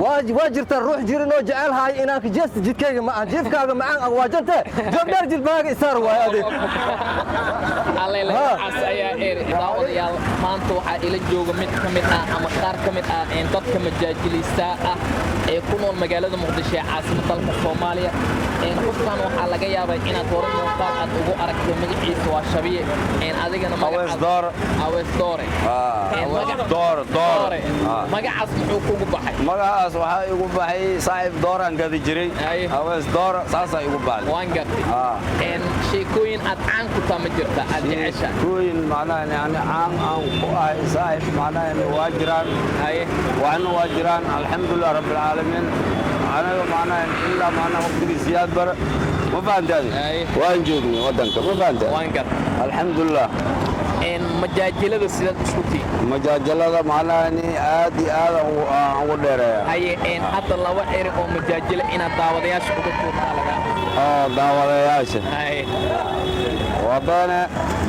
واجرت الروح جيرنو جعلها إنك جست جدك مع جيفك معك واجنته جبنا جلباق إسار وهذه الله لا عسايا داوديال maanta waxa ila jooga mid kamid ah ama qaar kamid ah in dadka majaajilista ah ee ku nool magaalada Muqdisho ee caasimadda dalka Soomaaliya in qofkan waxa laga yaabay inaad hore muuqaal aad ugu aragtay magaciisa waa Shabiye in adigana magacaas Doore magacaas wuxuu kugu baxay magacaas waxa igu baxay saaxiib Dooran gadi jiray Awees Door saasa igu baxay waan gartay in sheekooyin aad caan ku tama jirta aad jecesha kooyin macnaha yani caan صاحب معناه انه واجران وعنه واجران الحمد لله رب العالمين انا معناه الا معناه وقت زياد بر ما فهمت هذه وين جوبني ودنك ما فهمت وين الحمد لله ان مجاجلده سيده اسكتي مجاجلده معناه اني عادي هذا او دheereeya ay in hadda laba eri oo majaajilo ina daawadayaasha uga tuurtalaga daawadayaasha wadana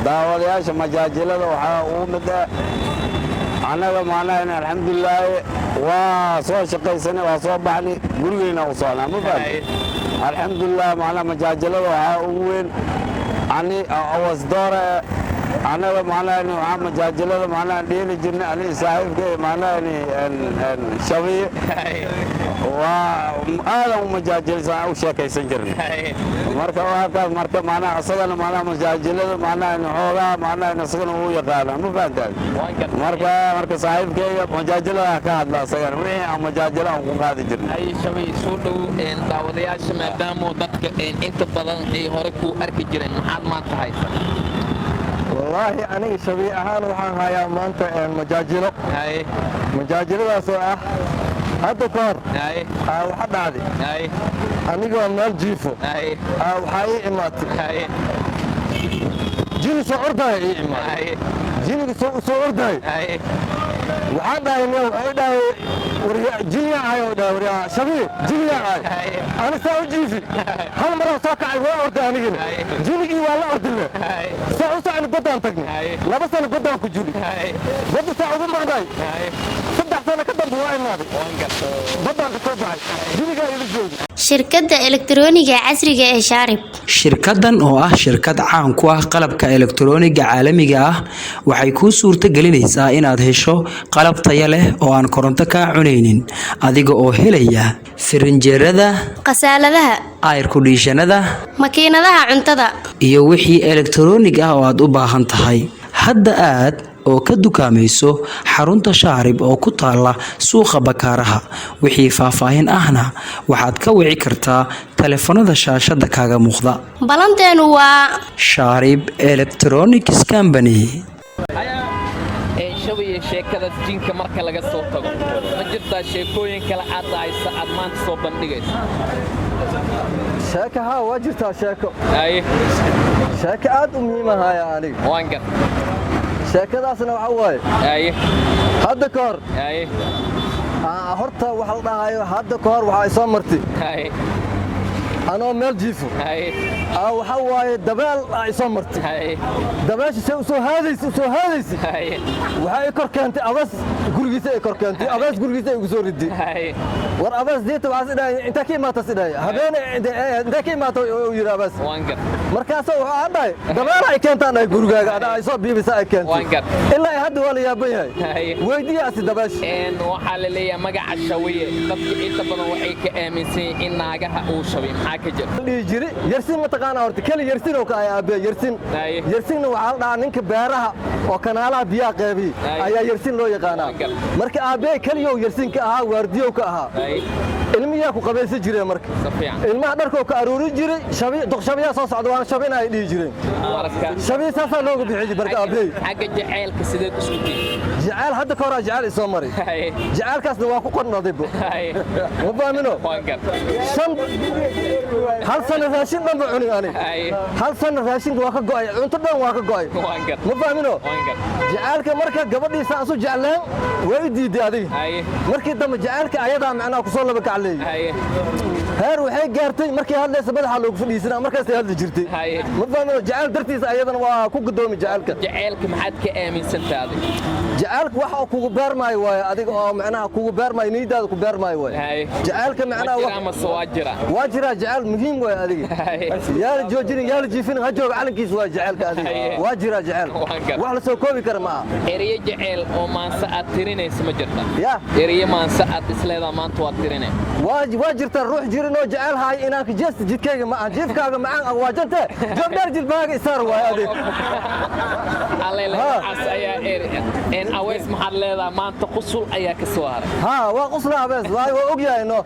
daawadayaasha majaajilada waxa uu mid anaga maanayn alxamdulillah waa soo shaqaysanay waa soo baxnay gurigeena u soconaa ma fahmay alxamdulillah maana majaajilada waxa uu weyn ani Awees Doore anaga maanayn waxa majaajilada maana dheeli jirnay ani saaxiibkay maanayn Shabiye وهذا مجاجل ساعة وشاكي سنجرني مركا وهكذا مركا معنا أصغر معنا مجاجل معنا إنه هذا معنا إنه أصغر هو يقال مو فهمت مركا صاحب كي مجاجل هكذا لا أصغر وين مجاجل أو هذا جرني أي شوي سودو إن داودياش ما دامو دتك إن أنت بدن إيه هركو أركي جرين محل ما تهاي والله أنا شبيه أهان وحان هاي ما أنت مجاجله مجاجله سواء هذا كار أو حد هذه أنا جو من الجيفو أو حي إمات جيني صور ده إمات جيني صور ده وحد هاي اليوم أيدا وريا جيني عاي وريا شبيه جيني عاي أنا سأو جيفي هل مرة ساكع ورد أنا جيني جيني ولا أردله سأو سأل بدان تجني لا بس أنا بدان كجولي بدو سأو مرة shirkadda elektarooniga casriga ee Shaarib shirkadan oo ah shirkad caan ku ah qalabka elektarooniga caalamiga ah waxay ku suurta gelinaysaa inaad hesho qalab tayo leh oo aan koronto ka cuneynin adiga oo helaya firinjeerada qasaaladaha air conditionada makiinadaha cuntada iyo wixii elektaroonig ah oo aad u baahan tahay hadda aad oo ka dukaamayso xarunta Shaarib oo ku taala suuqa Bakaaraha wixii faahfaahin ahna waxaad ka wici kartaa telefoonada shaashada kaaga muuqda balanteenu waa Shaarib Electronics Company shabiye sheekada jinka marka laga soo tago ma jirtaa sheekooyin kala caadaysa aad maanta soo bandhigayso sheeka ha waa jirtaa sheeko sheeka aad u muhiim ah aniga waan gar sheekadaasna waxa waaye hadda ka hor horta waxa la dhahayo hadda ka hor waxa soo martay anoo meel jiifo waxa waaye dabeel ay soo martay dabeesha soo haadaysa waxa ay kor keentay abas gurigiisa ay kor keentay abas gurigiisa ay ugu soo riday war abas deeta waxa sidhay inta ka imaata sidhay habeen inta ka imaata oo yiri abas markaas waxa hadhay dabeel ay keentaan ay gurigaaga ay soo biibisa ay keentay ilaa hadda wala yaaban yahay weydiyaasi dabeesha een waxa la leeyahay magaca Shawiye dadka inta badan waxay ka aaminsan in naagaha uu Shawiye jiri yarsin ma taqaan horta kali yarsin oo ka ay aabe yarsin waxa la dhahaa ninka beeraha oo kanaalaha biyaha qeybi ayaa yarsin loo yaqaanaa marka aabe kali oo yarsin ka ahaa waardiyo ka ahaa ilmiyaa ku qabaysan jiray marka ilmaha dharkoo ka aruuri jiray shabiya soo socdo waan shabina ay dhigi jireen shabiya saasa looga bixiyay marka aabe xagga jaceelka sideed isku diin jacayl hadda ka hor jacayl soo maray jacaylkaasna waa ku qornaaday bo ma baamino hal sano raashin dhan ma cunin ani hal sano raashinka waa ka go'ay cunto dhan waa ka go'ay ma fahamino jacaylka marka gabadhiisa asu jeclaan way diiday adiga markii dambe jacaylka ayadaa macnaa ku soo laba kaclay heer waxay gaartay markii hadlaysa madaxa loogu fadhiisanaa markaas ay hadli jirtay ma fahamino jacayl dartiisa ayadana waa ku gudoomi jacaylka maxaad ka aaminsantahay jacaylka waxa uu kugu beermaayo waaye adiga oo macnaha kugu beermaayo niidaada ku beermaayo waaye jacaylka macnaha waa jira jacayl muhiim waaye adiga yaa la joojin yaa la jiifin ha jooga calankiisa waa jacaylka adiga waa jira jacayl wax la soo koobi kara ma aha eriye jacayl oo maanta aad tirinayso ma jirta ya eriye maanta aad isleedahay maanta waad tirinay waa jirta ruux jirin oo jacayl haay inaan ka jeesto jidkayga ma aha jiifkaaga macaan waa janta jabdar jilbaaga isaar waaye adiga waxaas ayaa en awees maxaad leedahay maanta qusul ayaa ka soo haray waa qusla abees waa ogyahay no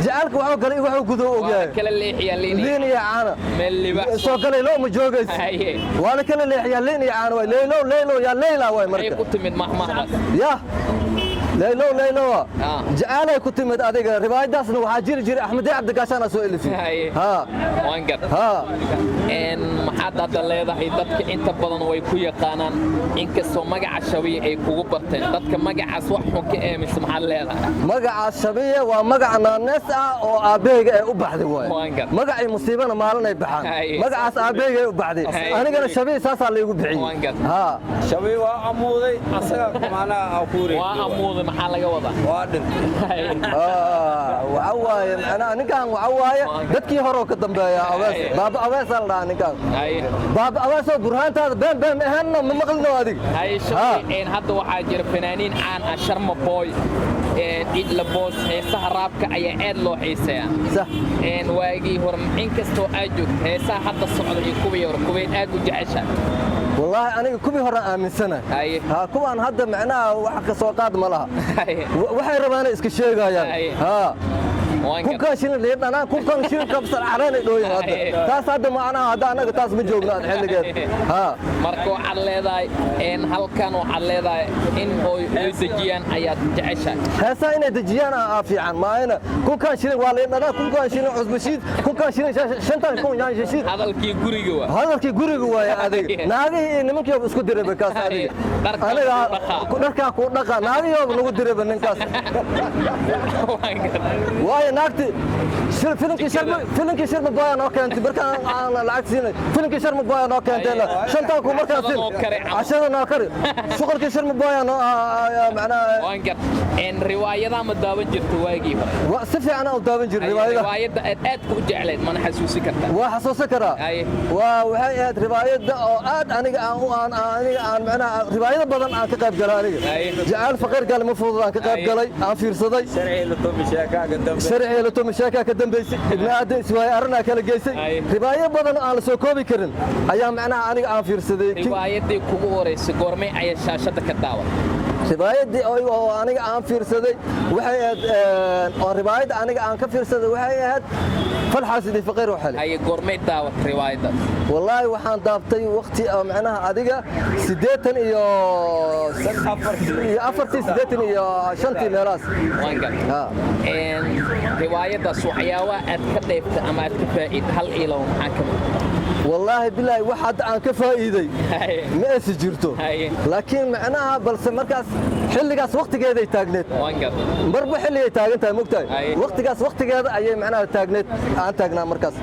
jacaylka waxuu galay waxuu gudo ogyahay kala leexiyaa liin iyo caana meel libax soo galay loo ma joogayso waa la kala leexiyaa liin iyo caana way leylo yaa leyla way marka ku timid mahmahas ya leylo jacaalay ku timid adiga riwaayadaasna waxaa jiri jiray axmed cabdi gaashaan soo elifay waan gar maxaad hadda leedahay dadka inta badan way ku yaqaanaan inkastoo magaca shabiye ay kugu barteen dadka magacaas wax xun ka aaminsa maxaad leedahay magacaas shabiye waa magaca naanees ah oo aabbahayga ay u baxday waaye magacii musiibana maalin ay baxaan magacaas aabbahayga ay u baxday anigana shabiye saasaa laygu bixiyey shabiye waa amuuday asaga macnaha akuuri waa amuuday maxaa laga wadaa waa dhintay waxa waaye macnaha ninkan waxa waaye dadkii hore oo ka dambeeya awees baaba awees la dhahaa ninkan baaba aweesoo burhaantaada been ahaanna ma maqlino adiga hadda waxaa jira fanaaniin caan ah sharma boy idla boos heesaha raabka ayaa aad loo xiiseeyaa waagii hore inkastoo aad joogto heesaha hadda socda iyo kuwii hore kuweyn aad u jecesha wallaahi aniga kuwii hore aaminsanahay kuwaan hadda macnaha wax ka soo qaad ma laha waxay rabaanay iska sheegayaan kunkaan shilin liidhanaan kunkaan shilin kabsar careenay dhooyin hadda taas hadda macnaha hadda annaga taas ma joogno aad xilligeed marka waxaad leedahay halkan waxaad leedahay in oy dejiyaan ayaad jeceshahay heesaa inay dejiyaan aa fiican maayna kunkaan shilin waa liidhanaan kunkaan shilin cusbashiid kunkaan shilin shantan kun yaan shishiid hadalkii guriga waa hadalkii guriga waaye adiga naagihii iyo nimankii isku dirayba kaas adiga aniga dharkaa kuu dhaqa naagihii nagu dirayba ninkaas waaye naagti filinkii shirma booya noo keentay markaan aan lacag siinay filinkii shirma booya noo keentay shantan ku markaan siin cashada noo kari shuqulkii shirma booya noo macnaa riwaayadaa ma daawan jirto waagii hore si fiican aan u daawan jiray riwaayadda aad aadka u jecleed mana xasuusin kartaa waa xasuusin karaa waxay ahayd riwaayadda oo aad aniga aan macnaha riwaayado badan aan ka qayb galay aniga jacayl faqiir gal ma fudud aan ka qayb galay aan fiirsaday sharci la toomi sheeka ka dambeysay ibn aadan iswaay arna kala geysay riwaayo badan aan la soo koobi karin ayaa macnaha aniga aan fiirsaday riwaayadii kugu horeysay goormay ayaa shaashada ka daawan riwaayadii oo aniga aan fiirsaday waxay ahayd oo riwaayadda aniga aan ka fiirsaday waxay ahayd falxaasidii faqiir waxale ay goormay daawat riwaayadaas wallaahi waxaan daaftay waqti macnaha adiga 80 iyo 80 iyo 5 meelaas riwaayadaas waxyaabaha aad ka dheeftay ama aad ka faa'iid hal ilo maxaa ka mid والله بالله واحد عن كفايدي ما سجرته لكن معناها بلس مركز حلقاس وقت قاعد يتاجنت بربو حلي يتاجنت مقتاي وقت قاس وقت قاعد أي معناها تاجنت عن تاجنا مركز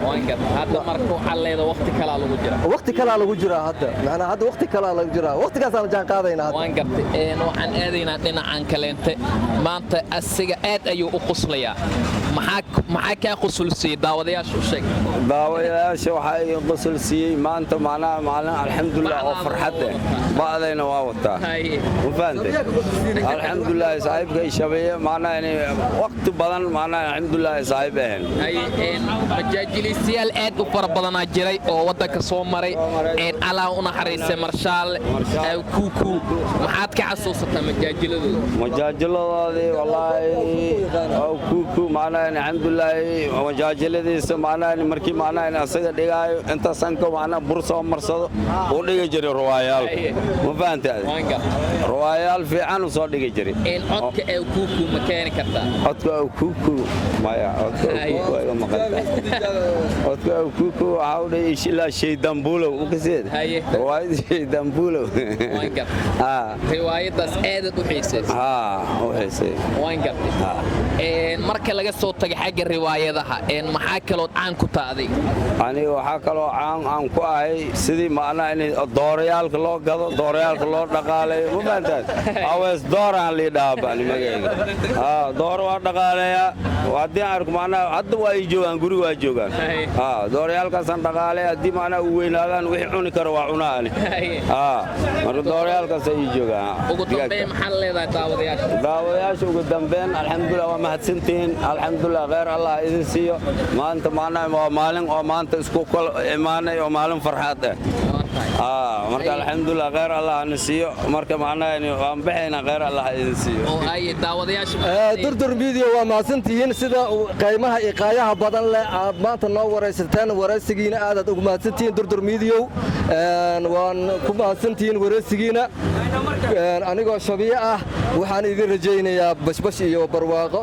هذا مركو على هذا وقت كلا على وجرا وقت كلا على وجرا هذا معناها هذا وقت كلا على وجرا وقت قاس أنا جان قاضينا هذا وانقبت إنه عن أذينا لنا عن كلامت ما أنت السجاد أيو أقصليا معك أقصل سي داوديا شو شيء داوديا شو حي قصل سي ما أنت معنا الحمد لله وفرحته بعدين واوتا وفهمت الحمد لله صاحب جاي شبيه معنا يعني وقت بدن معنا الحمد لله صاحبين أي مجاجلي سيال أد وفر بدن أجري أو ودك صومري إن على أنا حريص مرشال كوكو محات كعصوصة مجاجلة هذه والله أو كوكو معنا الحمد لله مجاجلة دي معنا مركي معنا يعني أصير دقاي أنت سانكو معنا برصة مرصد ودقي جري روايال ما فهمت روايال في عنو صار دقي جري إن أتك أو كوكو مكانك كذا أتك أو كوكو ما يا أتك أو كوكو ما قد أتك أو كوكو عاود يشيل شيء دمبولو وكسيد رواية شيء دمبولو رواية بس أدت وحيسس وحيسس وين قبل marka laga soo tagay xagga riwaayadaha maxaa kalood caan ku taaday aniga waxaa kaloo caan ku ahay sidii macnaha in doorayaalka loo gado doorayaalka loo dhaqaaleeyo ma fahantaad awees dooraan liidhaaba animagayga door waa dhaqaaleeyaa haddii aan arko macnaha hadda waa ii joogaan guri waa joogaan doorayaalkaasaan dhaqaaleeya haddii macnaha u weynaadaan wixii cuni karo waa cunaani marka doorayaalkaasa ii joogaan ugu dambeyn maxaa leedahay daawadayaasha ugu dambeyn alxamdulilah waa mahadsantihiin alxamdulilah kheyr allah idin siiyo maanta macnaha waa maalin oo maanta isku kala imaanay oo maalin farxaad marka alxamdulilah kheyr allah na siiyo marka macnaha waan baxaynaa kheyr allah idin siiyo durdur media waa mahadsantihiin sida qiimaha iyo qaayaha badan leh aad maanta noo waraysateen waraysigiina aadaad ugu mahadsantihiin durdur media waan ku mahadsantihiin waraysigiina anigoo shabiye ah waxaan idin rajaynayaa bashbash iyo barwaaqo